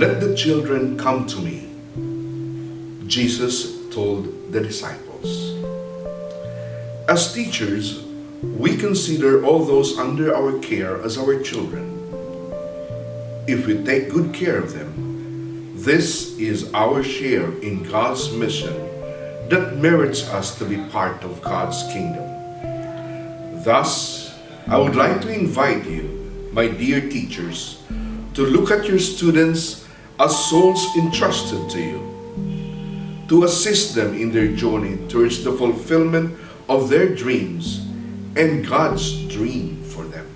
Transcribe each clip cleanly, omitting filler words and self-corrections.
"Let the children come to me," Jesus told the disciples. As teachers, we consider all those under our care as our children. If we take good care of them, this is our share in God's mission that merits us to be part of God's kingdom. Thus, I would like to invite you, my dear teachers, to look at your students as souls entrusted to you, to assist them in their journey towards the fulfillment of their dreams and God's dream for them.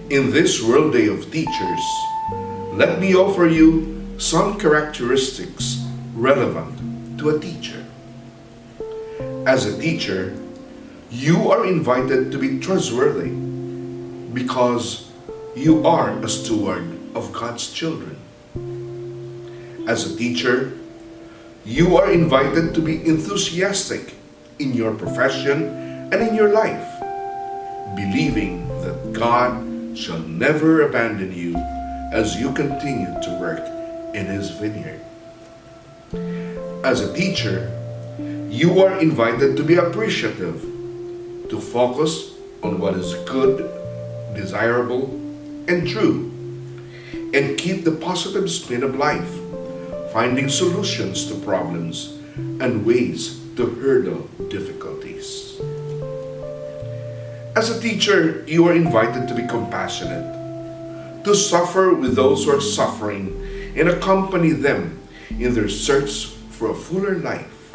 In this World Day of Teachers, let me offer you some characteristics relevant to a teacher. As a teacher, you are invited to be trustworthy because you are a steward of God's children. As a teacher, you are invited to be enthusiastic in your profession and in your life, believing that God shall never abandon you as you continue to work in His vineyard. As a teacher, you are invited to be appreciative, to focus on what is good, desirable, and true, and keep the positive spin of life, finding solutions to problems and ways to hurdle difficulties. As a teacher, you are invited to be compassionate, to suffer with those who are suffering and accompany them in their search for a fuller life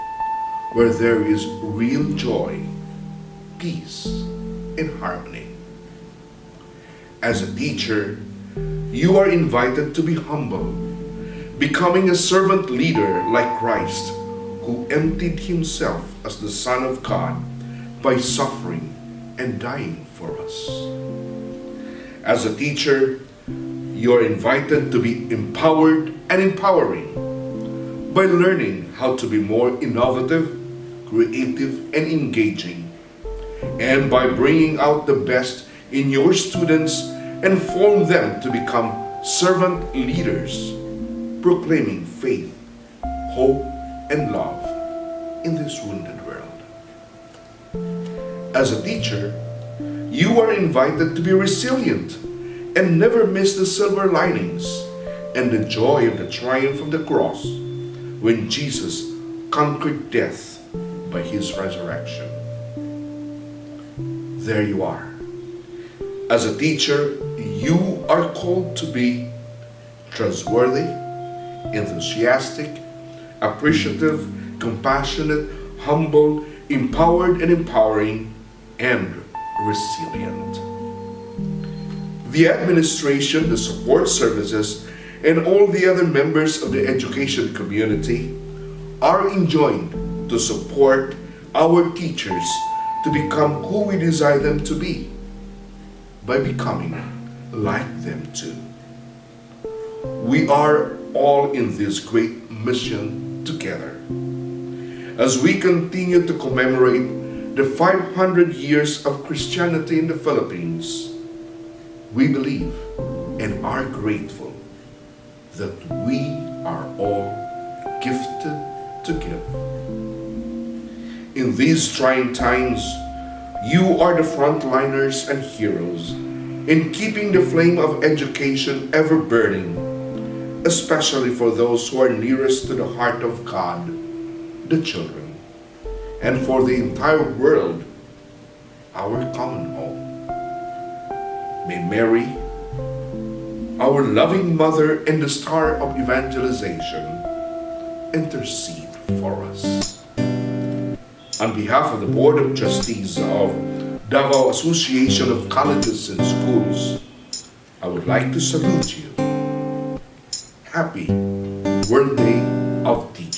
where there is real joy, peace, and harmony. As a teacher, you are invited to be humble, becoming a servant leader like Christ, who emptied Himself as the Son of God by suffering and dying for us. As a teacher, you are invited to be empowered and empowering by learning how to be more innovative, creative, and engaging, and by bringing out the best in your students and form them to become servant leaders, proclaiming faith, hope, and love in this wounded world. As a teacher, you are invited to be resilient and never miss the silver linings and the joy of the triumph of the cross when Jesus conquered death by His resurrection. There you are. As a teacher, you are called to be trustworthy, enthusiastic, appreciative, compassionate, humble, empowered and empowering, and resilient. The administration, the support services, and all the other members of the education community are enjoined to support our teachers to become who we desire them to be by becoming like them too. We are all in this great mission together. As we continue to commemorate the 500 years of Christianity in the Philippines, we believe and are grateful that we are all gifted to give. In these trying times, you are the frontliners and heroes in keeping the flame of education ever burning, especially for those who are nearest to the heart of God, the children, and for the entire world, our common home. May Mary, our loving Mother and the star of evangelization, intercede for us. On behalf of the Board of Trustees of Davao Association of Colleges and Schools, I would like to salute you. Happy World Day of Teachers.